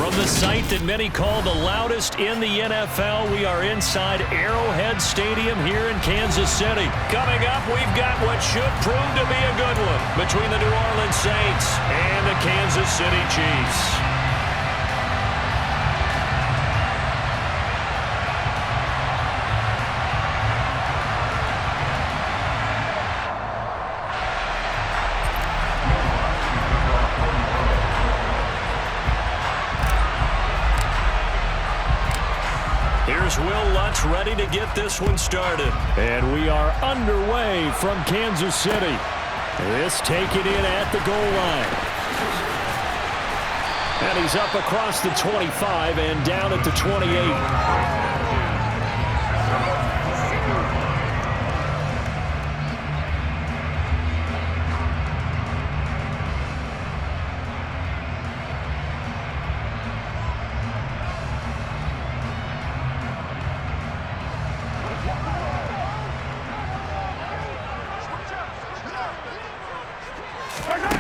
From the site that many call the loudest in the NFL, we are inside Arrowhead Stadium here in Kansas City. Coming up, we've got what should prove to be a good one between the New Orleans Saints and the Kansas City Chiefs. Here's Will Lutz ready to get this one started. And we are underway from Kansas City. This taken in at the goal line. And he's up across the 25 and down at the 28.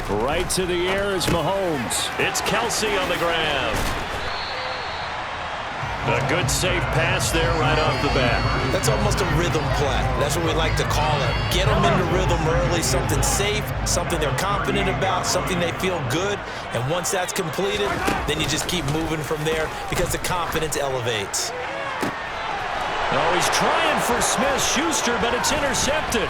Right to the air is Mahomes. It's Kelsey on the grab. A good safe pass there right off the bat. That's almost a rhythm play. That's what we like to call it. Get them into rhythm early, something safe, something they're confident about, something they feel good. And once that's completed, then you just keep moving from there because the confidence elevates. Oh, he's trying for Smith-Schuster, but it's intercepted.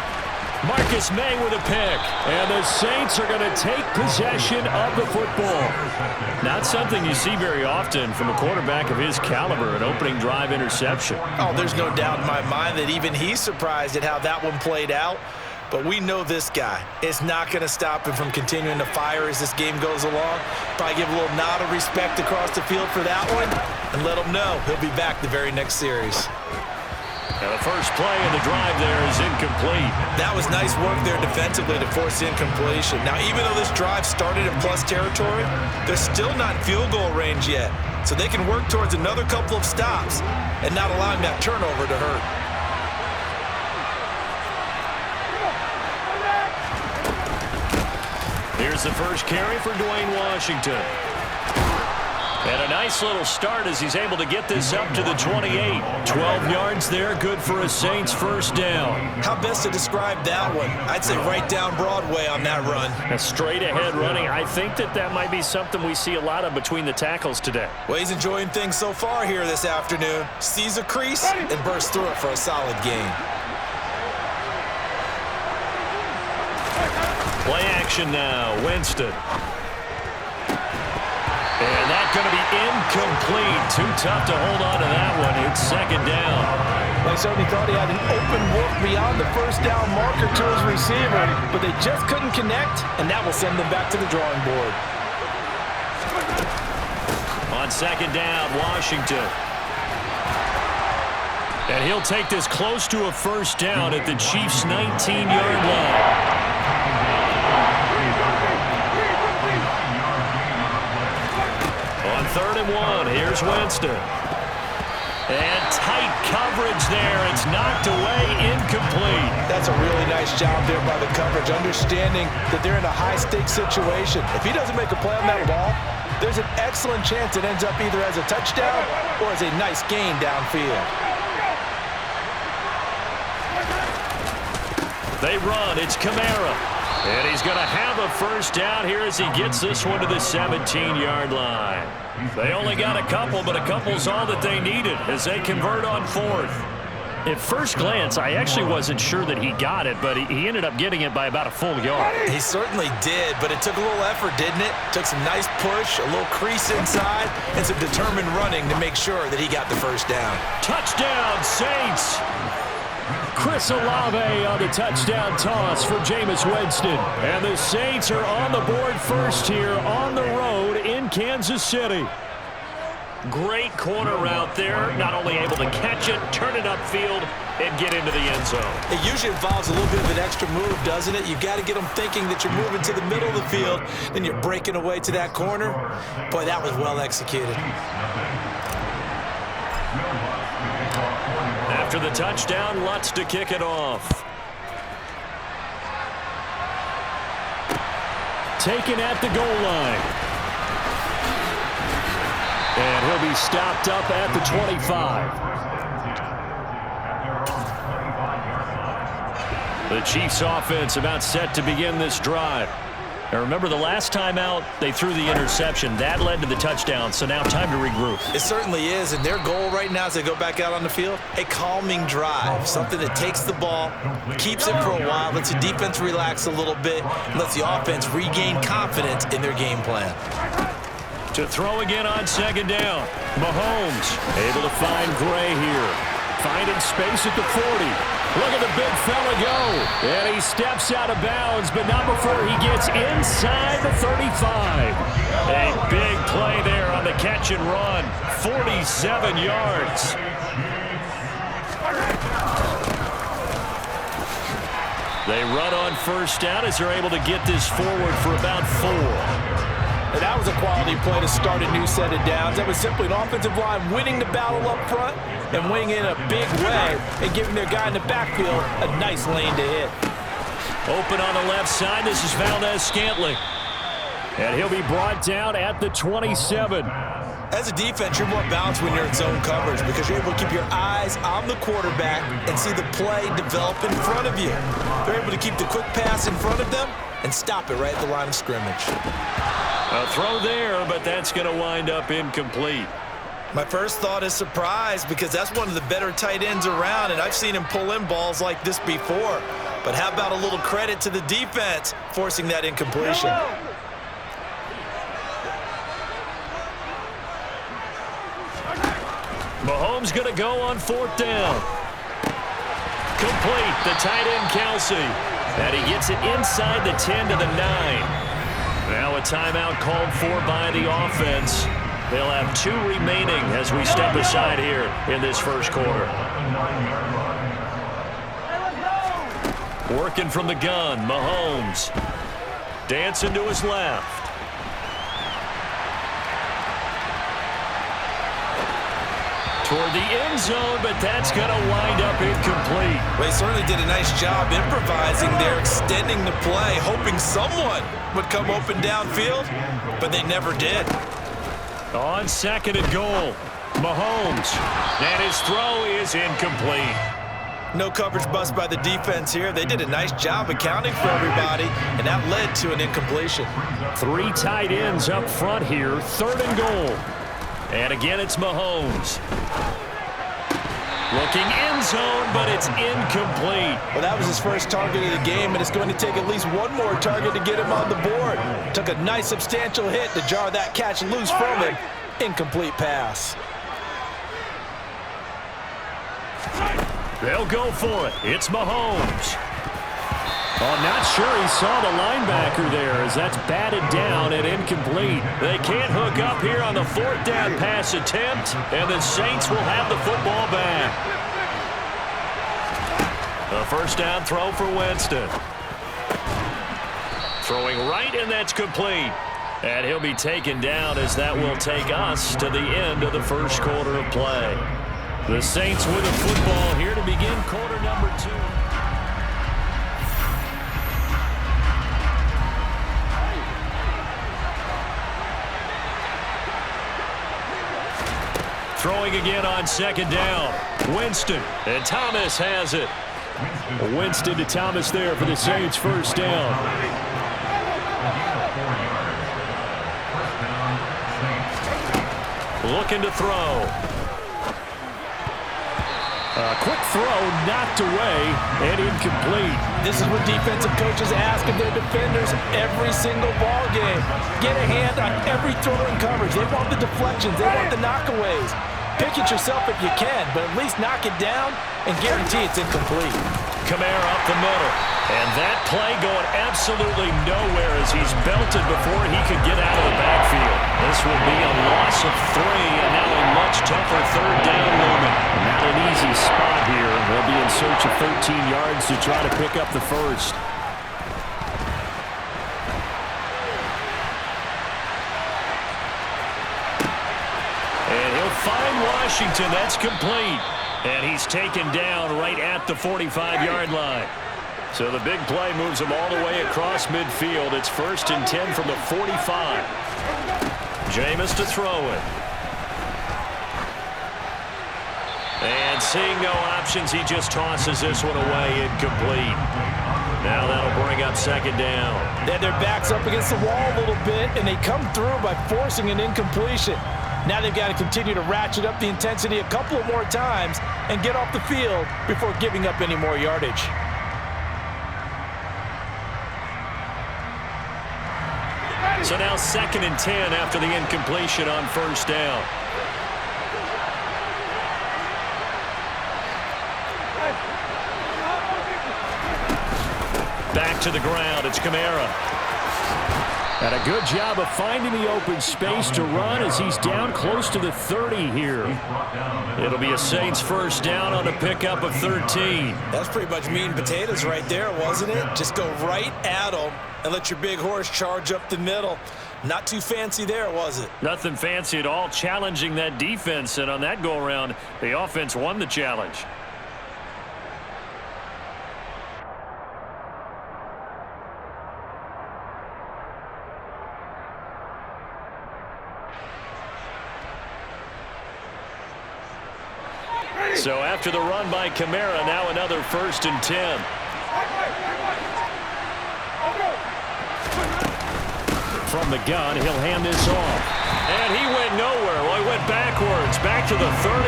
Marcus May with a pick. And the Saints are going to take possession of the football. Not something you see very often from a quarterback of his caliber, an opening drive interception. Oh, there's no doubt in my mind that even he's surprised at how that one played out. But we know this guy. It's not going to stop him from continuing to fire as this game goes along. Probably give a little nod of respect across the field for that one and let him know he'll be back the very next series. Now the first play of the drive there is incomplete. That was nice work there defensively to force incompletion. Now, even though this drive started in plus territory, they're still not in field goal range yet. So they can work towards another couple of stops and not allowing that turnover to hurt. Here's the first carry for Dwayne Washington. And a nice little start as he's able to get this up to the 28. 12 yards there, good for a Saints first down. How best to describe that one? I'd say right down Broadway on that run. A straight ahead running. I think that might be something we see a lot of between the tackles today. Well, he's enjoying things so far here this afternoon. Sees a crease and bursts through it for a solid gain. Play action now, Winston. And that's going to be incomplete. Too tough to hold on to that one. It's second down. They certainly thought he had an open look beyond the first down marker to his receiver, but they just couldn't connect, and that will send them back to the drawing board. On second down, Washington. And he'll take this close to a first down at the Chiefs' 19-yard line. On 3rd and 1, here's Winston. And tight coverage there. It's knocked away, incomplete. That's a really nice job there by the coverage, understanding that they're in a high-stakes situation. If he doesn't make a play on that ball, there's an excellent chance it ends up either as a touchdown or as a nice gain downfield. They run. It's Kamara. And he's going to have a first down here as he gets this one to the 17-yard line. They only got a couple, but a couple's all that they needed as they convert on 4th. At first glance, I actually wasn't sure that he got it, but he ended up getting it by about a full yard. He certainly did, but it took a little effort, didn't it? Took some nice push, a little crease inside, and some determined running to make sure that he got the first down. Touchdown, Saints! Chris Olave on the touchdown toss for Jameis Winston. And the Saints are on the board first here on the road in Kansas City. Great corner route there. Not only able to catch it, turn it upfield, and get into the end zone. It usually involves a little bit of an extra move, doesn't it? You've got to get them thinking that you're moving to the middle of the field, then you're breaking away to that corner. Boy, that was well executed. After the touchdown, Lutz to kick it off. Taken at the goal line. And he'll be stopped up at the 25. The Chiefs offense about set to begin this drive. Now remember, the last time out, they threw the interception. That led to the touchdown, so now time to regroup. It certainly is, and their goal right now as they go back out on the field, a calming drive, something that takes the ball, keeps it for a while, lets the defense relax a little bit, and lets the offense regain confidence in their game plan. To throw again on second down. Mahomes able to find Gray here. Finding space at the 40. Look at the big fella go. And he steps out of bounds, but not before he gets inside the 35. A big play there on the catch and run. 47 yards. They run on first down as they're able to get this forward for about 4. And that was a quality play to start a new set of downs. That was simply an offensive line winning the battle up front and winning in a big way and giving their guy in the backfield a nice lane to hit. Open on the left side. This is Valdez-Scantling. And he'll be brought down at the 27. As a defense, you're more balanced when you're in zone coverage because you're able to keep your eyes on the quarterback and see the play develop in front of you. They're able to keep the quick pass in front of them and stop it right at the line of scrimmage. A throw there, but that's going to wind up incomplete. My first thought is surprise because that's one of the better tight ends around, and I've seen him pull in balls like this before. But how about a little credit to the defense forcing that incompletion? Mahomes going to go on fourth down. Complete, the tight end Kelsey. And he gets it inside the 10 to the 9. Now a timeout called for by the offense. They'll have 2 remaining as we step aside here in this first quarter. Working from the gun, Mahomes. Dancing to his left. Toward the end zone, but that's going to wind up incomplete. Well, he certainly did a nice job improvising there, extending the play, hoping someone would come open downfield, but they never did. On second and goal, Mahomes. And his throw is incomplete. No coverage bust by the defense here. They did a nice job accounting for everybody, and that led to an incompletion. 3 tight ends up front here, third and goal. And again, it's Mahomes. Looking end zone, but it's incomplete. Well, that was his first target of the game, and it's going to take at least one more target to get him on the board. Took a nice substantial hit to jar that catch loose from him. Incomplete pass. They'll go for it. It's Mahomes. I'm not sure he saw the linebacker there as that's batted down and incomplete. They can't hook up here on the fourth down pass attempt, and the Saints will have the football back. A first down throw for Winston. Throwing right, and that's complete. And he'll be taken down as that will take us to the end of the first quarter of play. The Saints with the football here to begin quarter number 2. Throwing again on second down. Winston, and Thomas has it. Winston to Thomas there for the Saints' first down. Looking to throw. A quick throw knocked away and incomplete. This is what defensive coaches ask of their defenders every single ball game. Get a hand on every throw in coverage. They want the deflections. They want the knockaways. Pick it yourself if you can, but at least knock it down and guarantee it's incomplete. Kamara up the middle. And that play going absolutely nowhere as he's belted before he could get out of the backfield. This will be a loss of 3, and now a much tougher third down looming. Not an easy spot here. They'll be in search of 13 yards to try to pick up the first. And he'll find Washington. That's complete. And he's taken down right at the 45-yard line. So the big play moves him all the way across midfield. It's 1st and 10 from the 45. Jameis to throw it. Seeing no options, he just tosses this one away, incomplete. Now that'll bring up second down. They had their backs up against the wall a little bit, and they come through by forcing an incompletion. Now they've got to continue to ratchet up the intensity a couple of more times and get off the field before giving up any more yardage. So now 2nd and 10 after the incompletion on first down. Back to the ground, it's Kamara. And a good job of finding the open space to run as he's down close to the 30 here. It'll be a Saints first down on the pickup of 13. That's pretty much meat and potatoes right there, wasn't it? Just go right at them and let your big horse charge up the middle. Not too fancy there, was it? Nothing fancy at all, challenging that defense, and on that go-around, the offense won the challenge. So after the run by Kamara, now another 1st and 10. From the gun, he'll hand this off. And he went nowhere. Well, he went backwards, back to the 33.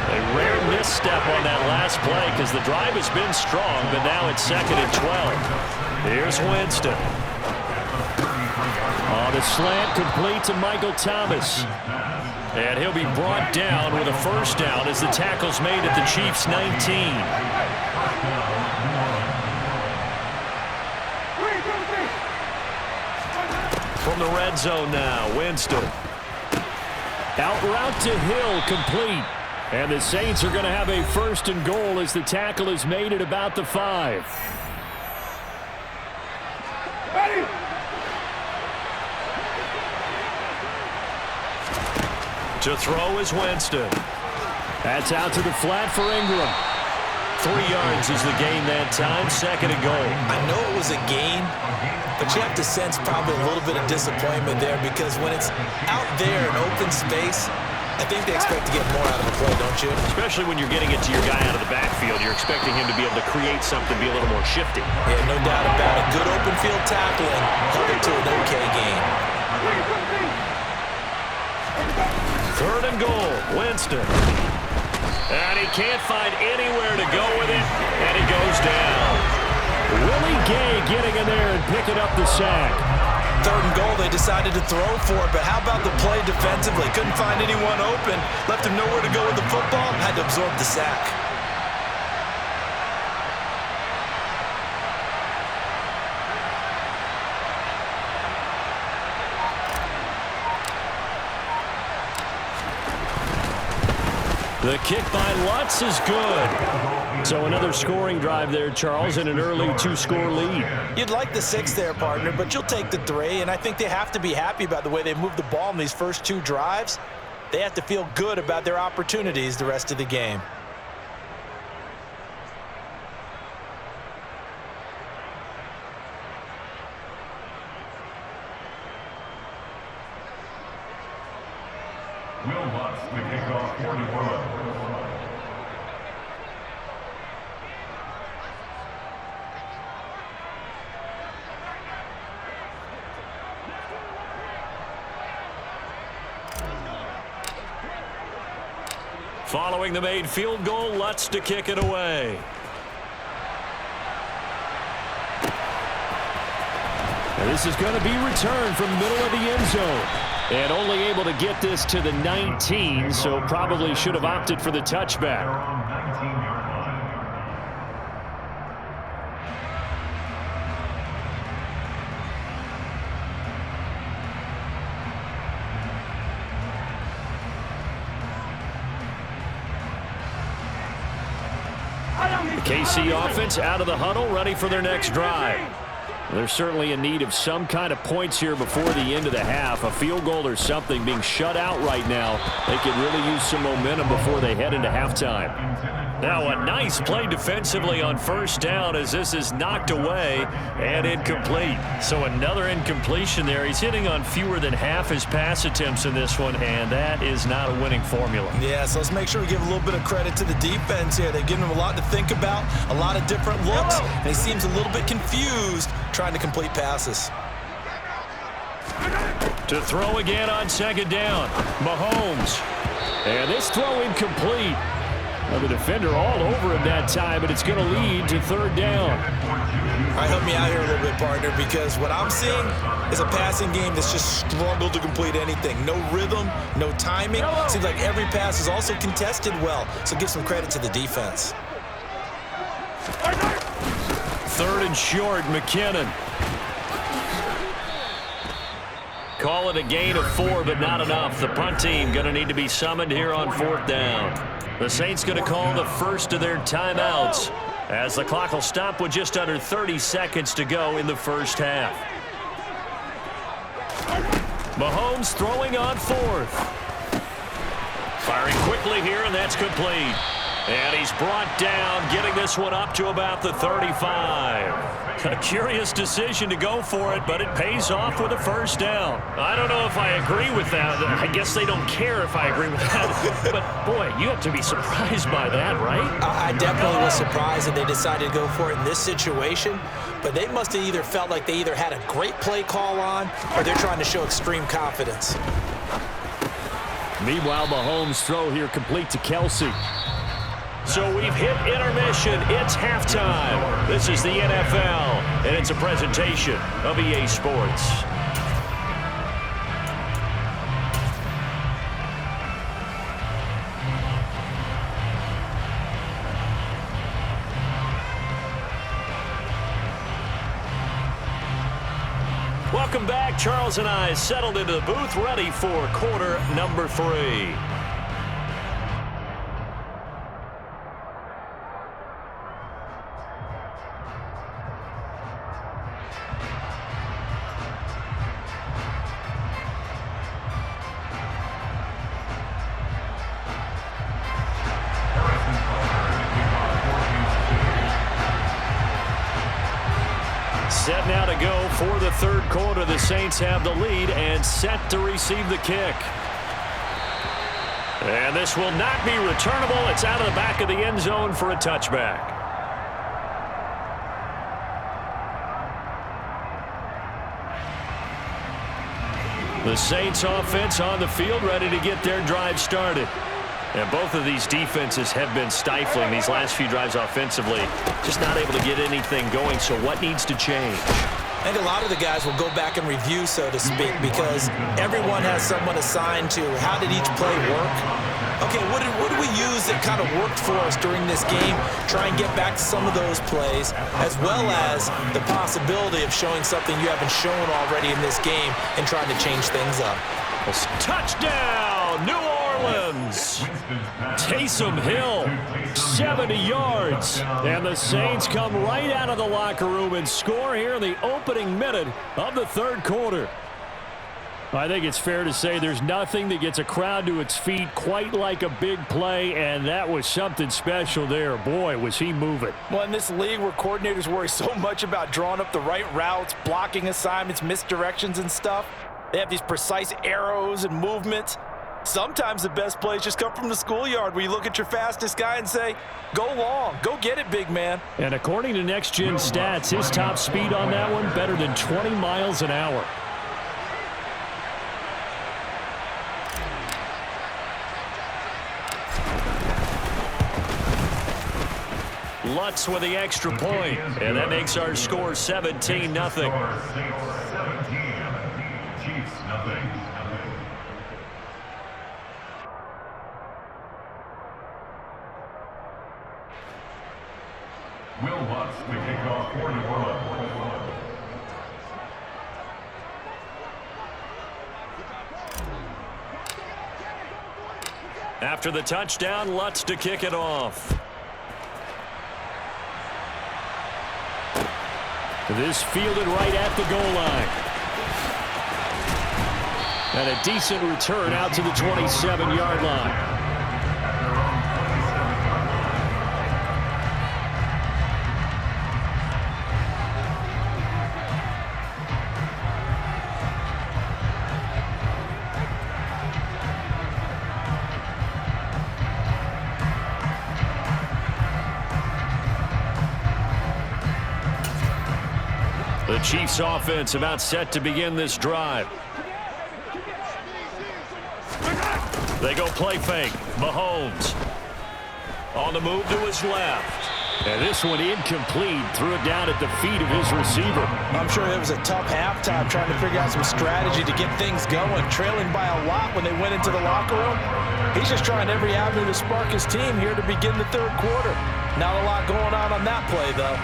A rare misstep on that last play because the drive has been strong, but now it's 2nd and 12. Here's Winston. On the slant, complete to Michael Thomas. And he'll be brought down with a first down as the tackle's made at the Chiefs' 19. From the red zone now, Winston. Out route to Hill, complete. And the Saints are going to have a 1st and goal as the tackle is made at about the 5. To throw is Winston. That's out to the flat for Ingram. 3 yards is the gain that time, 2nd and goal. I know it was a gain, but you have to sense probably a little bit of disappointment there because when it's out there in open space, I think they expect to get more out of the play, don't you? Especially when you're getting it to your guy out of the backfield. You're expecting him to be able to create something, be a little more shifty. Yeah, no doubt about it. Good open field tackling held it to an okay gain. 3rd and goal, Winston. And he can't find anywhere to go with it, and he goes down. Willie Gay getting in there and picking up the sack. 3rd and goal, they decided to throw for it, but how about the play defensively? Couldn't find anyone open, left him nowhere to go with the football, had to absorb the sack. The kick by Lutz is good. So another scoring drive there, Charles, and an early 2-score lead. You'd like the 6 there, partner, but you'll take the 3, and I think they have to be happy about the way they moved the ball in these first 2 drives. They have to feel good about their opportunities the rest of the game. Following the made field goal, Lutz to kick it away. And this is going to be returned from the middle of the end zone. And only able to get this to the 19, so probably should have opted for the touchback. The KC offense out of the huddle, ready for their next drive. They're certainly in need of some kind of points here before the end of the half. A field goal or something, being shut out right now. They could really use some momentum before they head into halftime. Now a nice play defensively on first down as this is knocked away and incomplete. So another incompletion there. He's hitting on fewer than half his pass attempts in this one, and that is not a winning formula. Yeah, so let's make sure we give a little bit of credit to the defense here. They've given him a lot to think about, a lot of different looks, and he seems a little bit confused trying to complete passes. To throw again on second down, Mahomes. And this throw incomplete. Well, the defender all over him that time, but it's going to lead to third down. All right, help me out here a little bit, partner, because what I'm seeing is a passing game that's just struggled to complete anything. No rhythm, no timing. Seems like every pass is also contested well, so give some credit to the defense. Third and short, McKinnon. Call it a gain of 4, but not enough. The punt team going to need to be summoned here on fourth down. The Saints going to call the first of their timeouts as the clock will stop with just under 30 seconds to go in the first half. Mahomes throwing on fourth. Firing quickly here, and that's complete. And he's brought down, getting this one up to about the 35. A curious decision to go for it, but it pays off with a first down. I don't know if I agree with that. I guess they don't care if I agree with that. But, boy, you have to be surprised by that, right? I definitely was surprised that they decided to go for it in this situation. But they must have either felt like they either had a great play call on or they're trying to show extreme confidence. Meanwhile, Mahomes' throw here complete to Kelsey. So we've hit intermission. It's halftime. This is the NFL, and it's a presentation of EA Sports. Welcome back. Charles and I settled into the booth, ready for quarter number 3. Set now to go for the third quarter. The Saints have the lead and set to receive the kick. And this will not be returnable. It's out of the back of the end zone for a touchback. The Saints offense on the field, ready to get their drive started. And both of these defenses have been stifling these last few drives offensively. Just not able to get anything going, so what needs to change? I think a lot of the guys will go back and review, so to speak, because everyone has someone assigned to how did each play work. Okay, what did we use that kind of worked for us during this game? Try and get back to some of those plays, as well as the possibility of showing something you haven't shown already in this game and trying to change things up. Touchdown, New Orleans. Taysom Hill, 70 yards. And the Saints come right out of the locker room and score here in the opening minute of the third quarter. I think it's fair to say there's nothing that gets a crowd to its feet quite like a big play, and that was something special there. Boy, was he moving. Well, in this league where coordinators worry so much about drawing up the right routes, blocking assignments, misdirections and stuff, they have these precise arrows and movements. Sometimes the best plays just come from the schoolyard where you look at your fastest guy and say, go long, go get it, big man. And according to Next Gen Stats, his top speed on that one better than 20 miles an hour. Lutz with the extra point, and that makes our score 17-0. Will Lutz to kick off for New Orleans. After the touchdown, Lutz to kick it off. This fielded right at the goal line. And a decent return out to the 27-yard line. The Chiefs offense about set to begin this drive. They go play fake. Mahomes on the move to his left. And this one incomplete. Threw it down at the feet of his receiver. I'm sure it was a tough halftime trying to figure out some strategy to get things going. Trailing by a lot when they went into the locker room. He's just trying every avenue to spark his team here to begin the third quarter. Not a lot going on that play, though.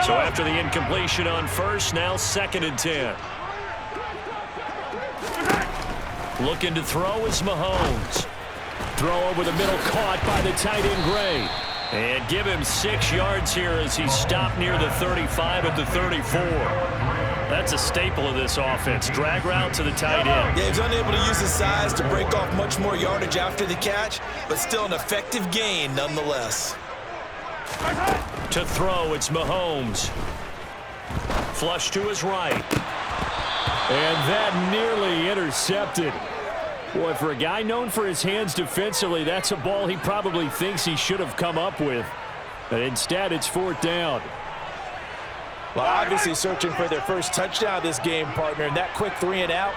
So after the incompletion on first, now 2nd and 10. Looking to throw is Mahomes. Throw over the middle, caught by the tight end Gray. And give him 6 yards here as he stopped near the 35 at the 34. That's a staple of this offense. Drag route to the tight end. Yeah, he's unable to use his size to break off much more yardage after the catch, but still an effective gain nonetheless. To throw, it's Mahomes. Flush to his right. And that nearly intercepted. Boy, for a guy known for his hands defensively, that's a ball he probably thinks he should have come up with. But instead, it's 4th down. Well, obviously searching for their first touchdown this game, partner. And that quick 3 and out,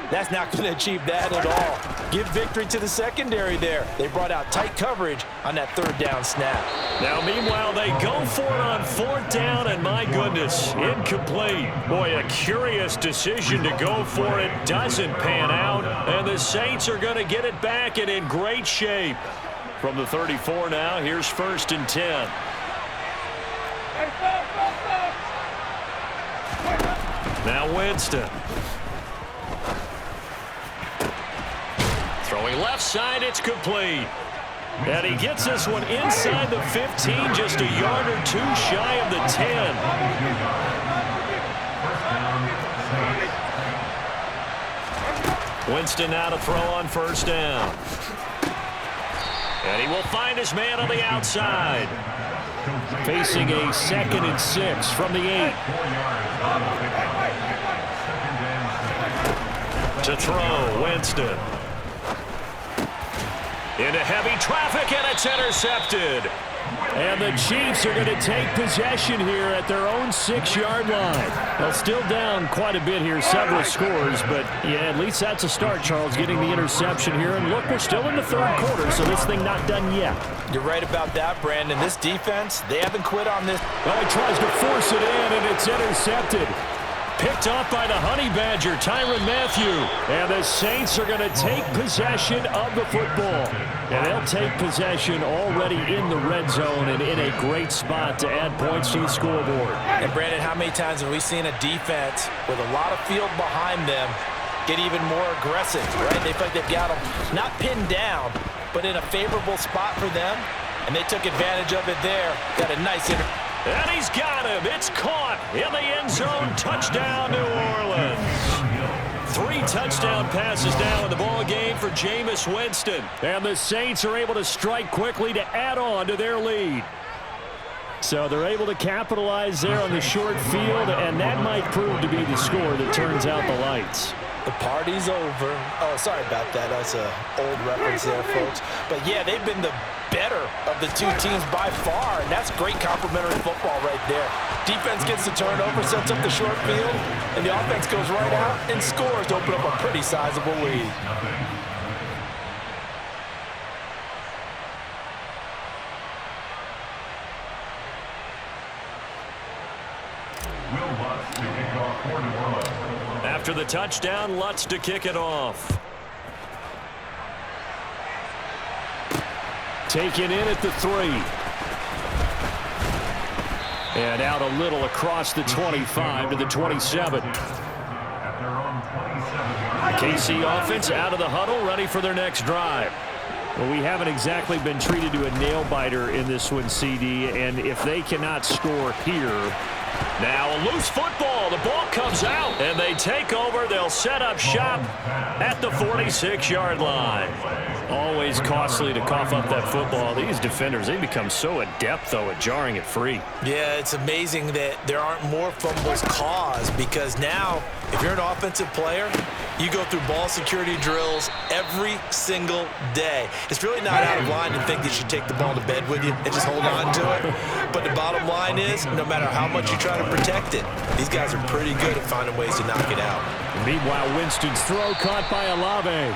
that's not going to achieve that at all. Give victory to the secondary there. They brought out tight coverage on that 3rd down snap. Now, meanwhile, they go for it on 4th down, and my goodness, incomplete. Boy, a curious decision to go for it. Doesn't pan out, and the Saints are going to get it back and in great shape. From the 34 now, here's 1st and 10. Now Winston. Throwing left side, it's complete. And he gets this one inside the 15, just a yard or 2 shy of the 10. Winston now to throw on 1st down. And he will find his man on the outside. Facing a 2nd and 6 from the 8. To throw, Winston. Into heavy traffic, and it's intercepted. And the Chiefs are going to take possession here at their own 6-yard line. Well, still down quite a bit here, several scores, but yeah, at least that's a start, Charles, getting the interception here. And look, we're still in the 3rd quarter, so this thing not done yet. You're right about that, Brandon. This defense, they haven't quit on this. Well, he tries to force it in, and it's intercepted. Picked off by the Honey Badger, Tyrann Mathieu. And the Saints are going to take possession of the football. And they'll take possession already in the red zone and in a great spot to add points to the scoreboard. And Brandon, how many times have we seen a defense with a lot of field behind them get even more aggressive, right? They feel like they've got them not pinned down, but in a favorable spot for them. And they took advantage of it there. Got a nice And he's got him. It's caught in the end zone. Touchdown, New Orleans. 3 touchdown passes now in the ball game for Jameis Winston. And the Saints are able to strike quickly to add on to their lead. So they're able to capitalize there on the short field, and that might prove to be the score that turns out the lights. The party's over. Oh, sorry about that. That's an old reference there, folks. But, yeah, they've been the better of the 2 teams by far, and that's great complimentary football right there. Defense gets the turnover, sets up the short field, and the offense goes right out and scores to open up a pretty sizable lead. After the touchdown, Lutz to kick it off. Taken in at the 3. And out a little across the 25 to the 27. KC offense out of the huddle, ready for their next drive. Well, we haven't exactly been treated to a nail-biter in this one, CD, and if they cannot score here. Now a loose football. The ball comes out, and they take over. They'll set up shop at the 46-yard line. Always costly to cough up that football. These defenders, they become so adept, though, at jarring it free. Yeah, it's amazing that there aren't more fumbles caused because now, if you're an offensive player, you go through ball security drills every single day. It's really not out of line to think that you take the ball to bed with you and just hold on to it. But the bottom line is, no matter how much you try to protect it, these guys are pretty good at finding ways to knock it out. Meanwhile, Winston's throw caught by Olave.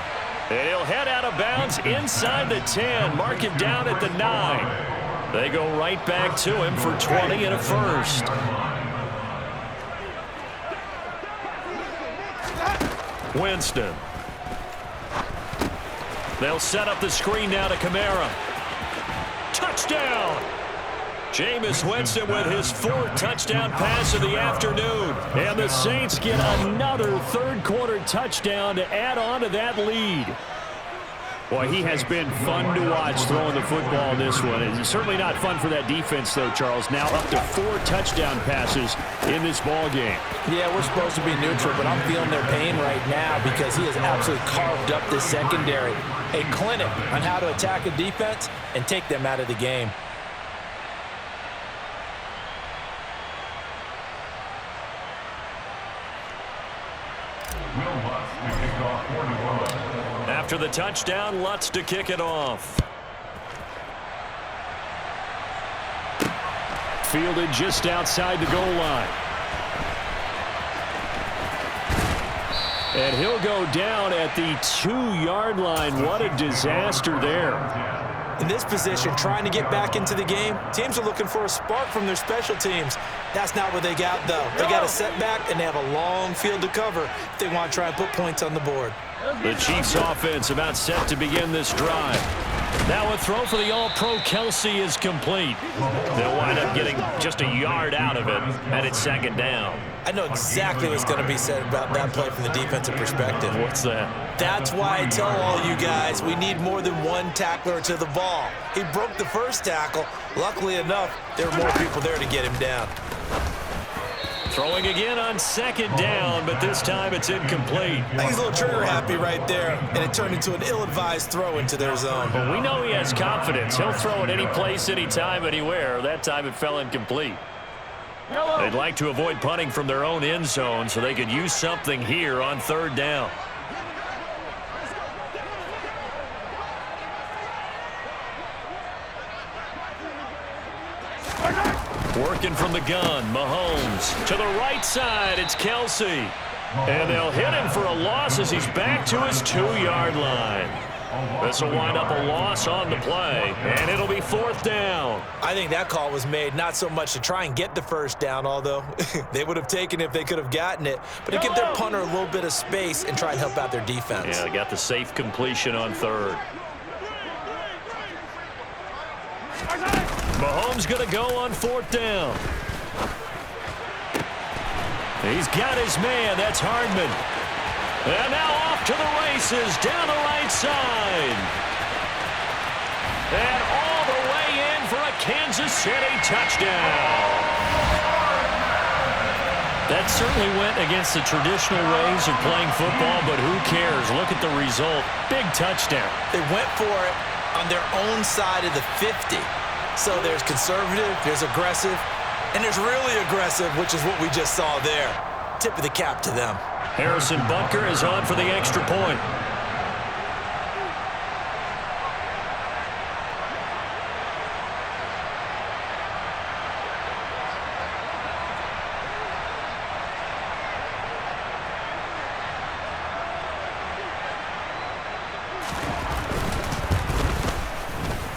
And he'll head out of bounds inside the 10, mark him down at the 9. They go right back to him for 20 and a first. Winston. They'll set up the screen now to Kamara. Touchdown! Jameis Winston with his 4th touchdown pass of the afternoon. And the Saints get another third-quarter touchdown to add on to that lead. Boy, he has been fun to watch throwing the football in this one. It's certainly not fun for that defense, though, Charles. Now up to 4 touchdown passes in this ball game. Yeah, we're supposed to be neutral, but I'm feeling their pain right now because he has absolutely carved up the secondary. A clinic on how to attack a defense and take them out of the game. After the touchdown, Lutz to kick it off. Fielded just outside the goal line. And he'll go down at the 2-yard line. What a disaster there. In this position, trying to get back into the game, teams are looking for a spark from their special teams. That's not what they got, though. They got a setback, and they have a long field to cover if they want to try and put points on the board. The Chiefs offense about set to begin this drive. Now a throw for the All-Pro Kelsey is complete. They'll wind up getting just a yard out of it, and it's 2nd down. I know exactly what's going to be said about that play from the defensive perspective. What's that? That's why I tell all you guys we need more than one tackler to the ball. He broke the first tackle. Luckily enough, there were more people there to get him down. Throwing again on 2nd down, but this time it's incomplete. I think he's a little trigger happy right there, and it turned into an ill-advised throw into their zone. Well, we know he has confidence. He'll throw it any place, anytime, anywhere. That time it fell incomplete. They'd like to avoid punting from their own end zone so they could use something here on 3rd down. Working from the gun, Mahomes. To the right side, it's Kelsey. And they'll hit him for a loss as he's back to his 2-yard line. This will wind up a loss on the play, and it'll be 4th down. I think that call was made not so much to try and get the first down, although they would have taken it if they could have gotten it, but to give their punter a little bit of space and try and help out their defense. Yeah, they got the safe completion on 3rd. Mahomes going to go on 4th down. He's got his man. That's Hardman. And now off to the races down the right side. And all the way in for a Kansas City touchdown. That certainly went against the traditional ways of playing football, but who cares? Look at the result. Big touchdown. They went for it on their own side of the 50. So there's conservative, there's aggressive, and there's really aggressive, which is what we just saw there. Tip of the cap to them. Harrison Butker is on for the extra point.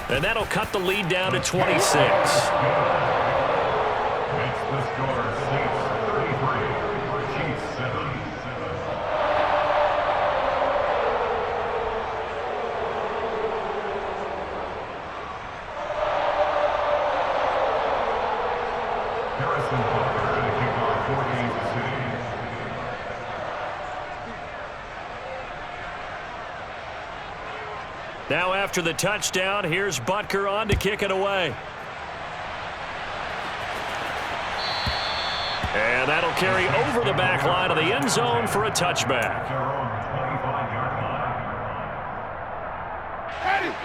And that'll cut the lead down to 26. Makes the score Saints 33, Chiefs 7. Harrison Butker going to kick off for Kansas City. Now after the touchdown, here's Butker on to kick it away. And that'll carry over the back line of the end zone for a touchback.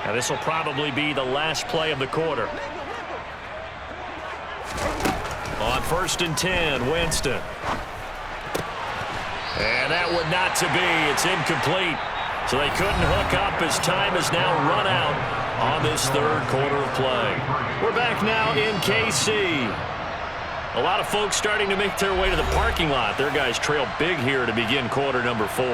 Now this will probably be the last play of the quarter. On 1st and 10, Winston. And that one not to be. It's incomplete. So they couldn't hook up as time has now run out on this third quarter of play. We're back now in KC. A lot of folks starting to make their way to the parking lot. Their guys trail big here to begin quarter number 4.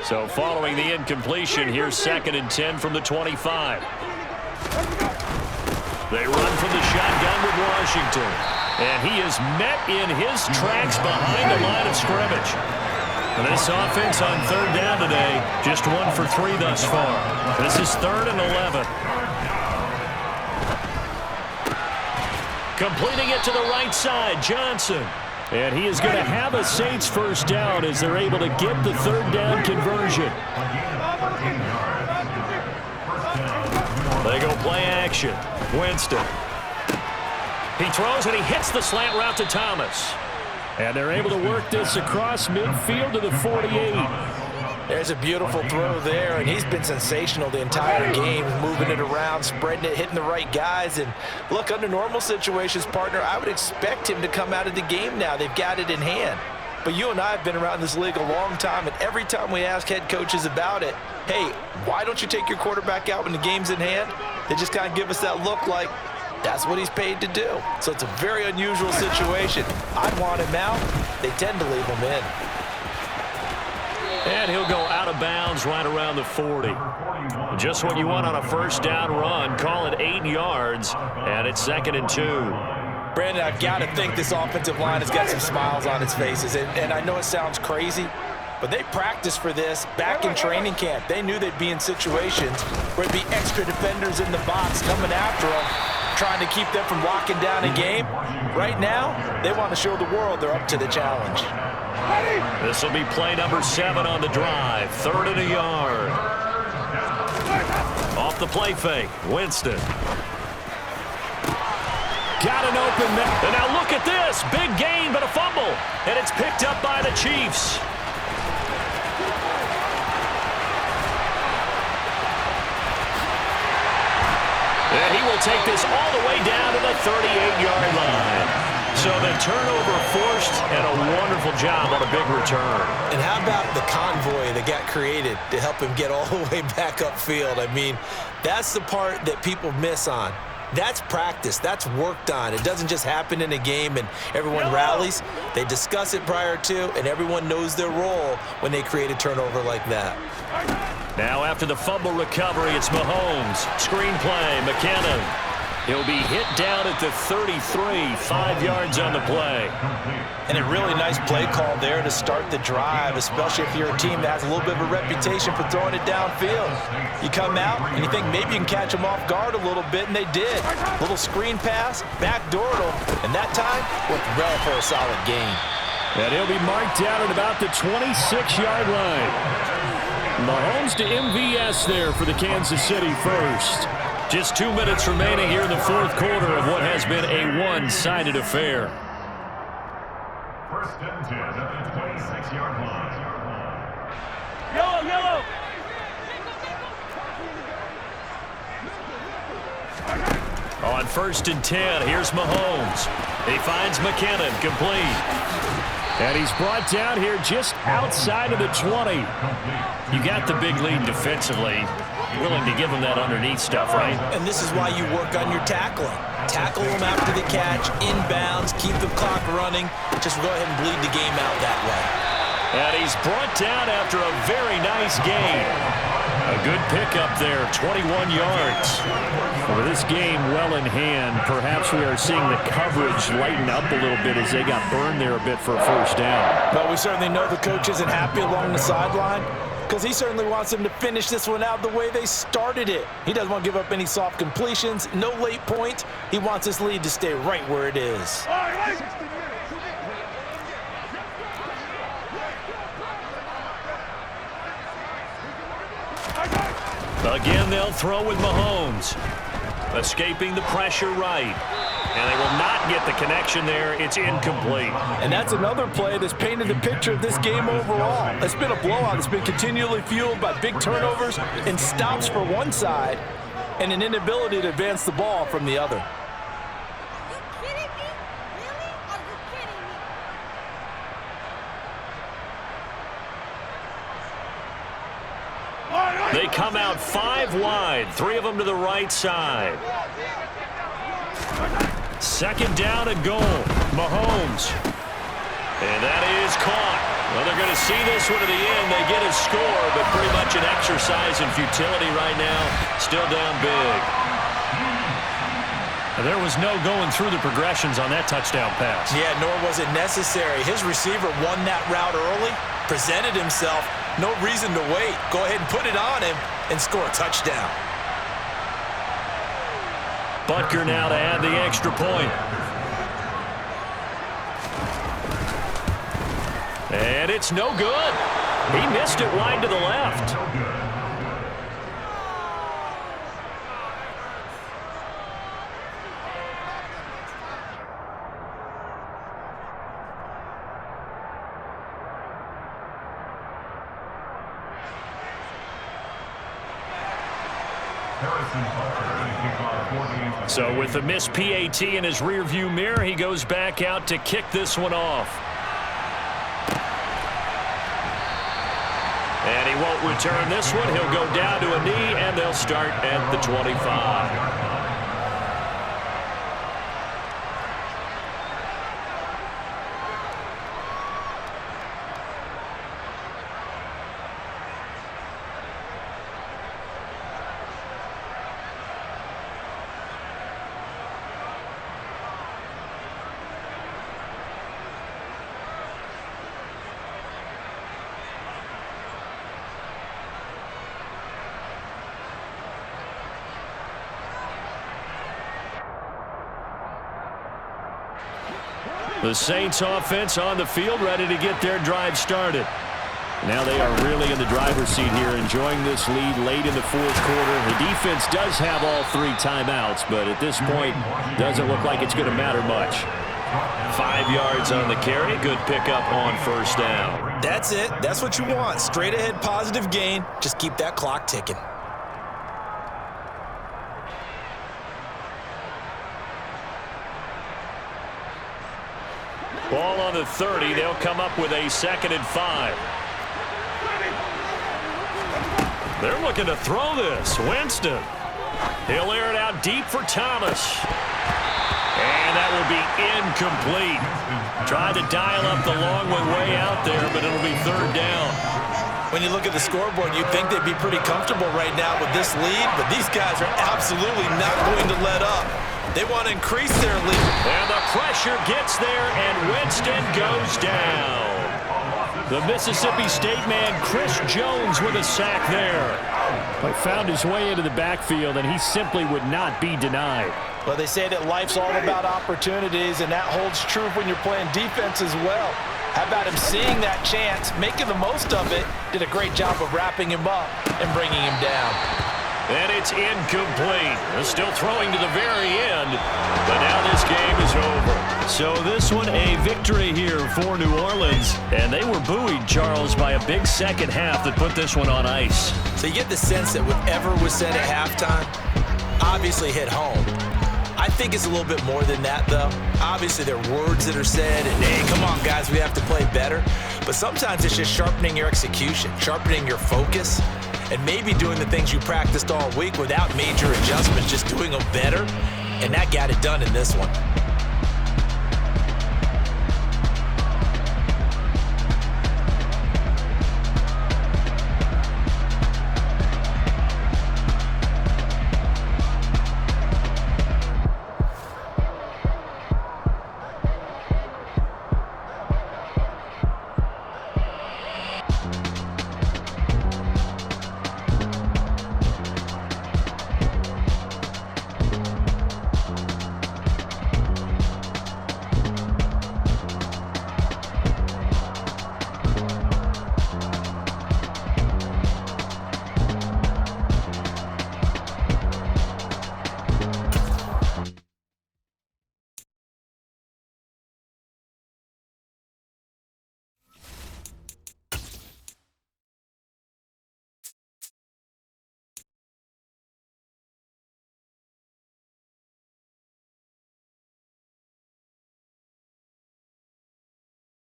So following the incompletion, here's 2nd and 10 from the 25. They run from the shotgun with Washington. And he is met in his tracks behind the line of scrimmage. And this offense on 3rd down today, just 1 for 3 thus far. This is 3rd and 11. Completing it to the right side, Johnson. And he is going to have a Saints first down as they're able to get the 3rd down conversion. They go play action. Winston. He throws and he hits the slant route to Thomas. And they're able to work this across midfield to the 48. There's a beautiful throw there, and he's been sensational the entire game, moving it around, spreading it, hitting the right guys. And look, under normal situations, partner, I would expect him to come out of the game now. They've got it in hand. But you and I have been around this league a long time, and every time we ask head coaches about it, hey, why don't you take your quarterback out when the game's in hand? They just kind of give us that look like that's what he's paid to do. So it's a very unusual situation. I'd want him out. They tend to leave him in. And he'll go out of bounds right around the 40. Just what you want on a first down run. Call it 8 yards, and it's 2nd and 2. Brandon, I've got to think this offensive line has got some smiles on its faces. And I know it sounds crazy, but they practiced for this back in training camp. They knew they'd be in situations where there'd be extra defenders in the box coming after them, trying to keep them from locking down a game. Right now, they want to show the world they're up to the challenge. This will be play number 7 on the drive. 3rd and a yard. Off the play fake, Winston. Got an open man. And now look at this. Big gain, but a fumble. And it's picked up by the Chiefs. And he will take this all the way down to the 38-yard line. So the turnover forced, and a wonderful job on a big return. And how about the convoy that got created to help him get all the way back upfield? I mean, that's the part that people miss on. That's practice. That's worked on. It doesn't just happen in a game and everyone rallies. They discuss it prior to, and everyone knows their role when they create a turnover like that. Now after the fumble recovery, it's Mahomes. Screen play, McKinnon. He'll be hit down at the 33, 5 yards on the play. And a really nice play call there to start the drive, especially if you're a team that has a little bit of a reputation for throwing it downfield. You come out and you think maybe you can catch them off guard a little bit, and they did. Little screen pass, backdoored them, and that time worked well for a solid gain. And he'll be marked down at about the 26-yard line. Mahomes to MVS there for the Kansas City first. Just 2 minutes remaining here in the 4th quarter of what has been a one-sided affair. 1st and 10 at the 26-yard line. Yellow! On 1st and 10, here's Mahomes. He finds McKinnon, complete. And he's brought down here just outside of the 20. You got the big lead defensively. Willing to give him that underneath stuff, right? And this is why you work on your tackling. Tackle them after the catch, inbounds, keep the clock running. Just go ahead and bleed the game out that way. And he's brought down after a very nice game. A good pickup there, 21 yards. With this game well in hand, perhaps we are seeing the coverage lighten up a little bit as they got burned there a bit for a first down. But we certainly know the coach isn't happy along the sideline because he certainly wants them to finish this one out the way they started it. He doesn't want to give up any soft completions, no late points. He wants this lead to stay right where it is. Again, they'll throw with Mahomes. Escaping the pressure right. And they will not get the connection there. It's incomplete. And that's another play that's painted the picture of this game overall. It's been a blowout. It's been continually fueled by big turnovers and stops for one side and an inability to advance the ball from the other. They come out 5 wide, 3 of them to the right side. Second down and goal. Mahomes. And that is caught. Well, they're going to see this one to the end. They get a score, but pretty much an exercise in futility right now. Still down big. There was no going through the progressions on that touchdown pass. Yeah, nor was it necessary. His receiver won that route early, presented himself. No reason to wait. Go ahead and put it on him and score a touchdown. Butker now to add the extra point. And it's no good. He missed it wide to the left. So with the missed PAT in his rearview mirror, he goes back out to kick this one off. And he won't return this one. He'll go down to a knee, and they'll start at the 25. The Saints offense on the field, ready to get their drive started. Now they are really in the driver's seat here, enjoying this lead late in the fourth quarter. The defense does have all 3 timeouts, but at this point, doesn't look like it's going to matter much. 5 yards on the carry. Good pickup on first down. That's it. That's what you want. Straight ahead positive gain. Just keep that clock ticking. Ball on the 30. They'll come up with a 2nd and 5. They're looking to throw this. Winston. He'll air it out deep for Thomas. And that will be incomplete. Tried to dial up the long one way out there, but it'll be 3rd down. When you look at the scoreboard, you'd think they'd be pretty comfortable right now with this lead, but these guys are absolutely not going to let up. They want to increase their lead. And the pressure gets there, and Winston goes down. The Mississippi State man, Chris Jones, with a sack there. But found his way into the backfield, and he simply would not be denied. Well, they say that life's all about opportunities, and that holds true when you're playing defense as well. How about him seeing that chance, making the most of it, did a great job of wrapping him up and bringing him down. And it's incomplete. They're still throwing to the very end, but now this game is over. So this one a victory here for New Orleans, and they were buoyed, Charles, by a big second half that put this one on ice. So you get the sense that whatever was said at halftime obviously hit home. I think it's a little bit more than that, though. Obviously, there are words that are said, and hey, come on, guys, we have to play better. But sometimes it's just sharpening your execution, sharpening your focus, and maybe doing the things you practiced all week without major adjustments, just doing them better. And that got it done in this one.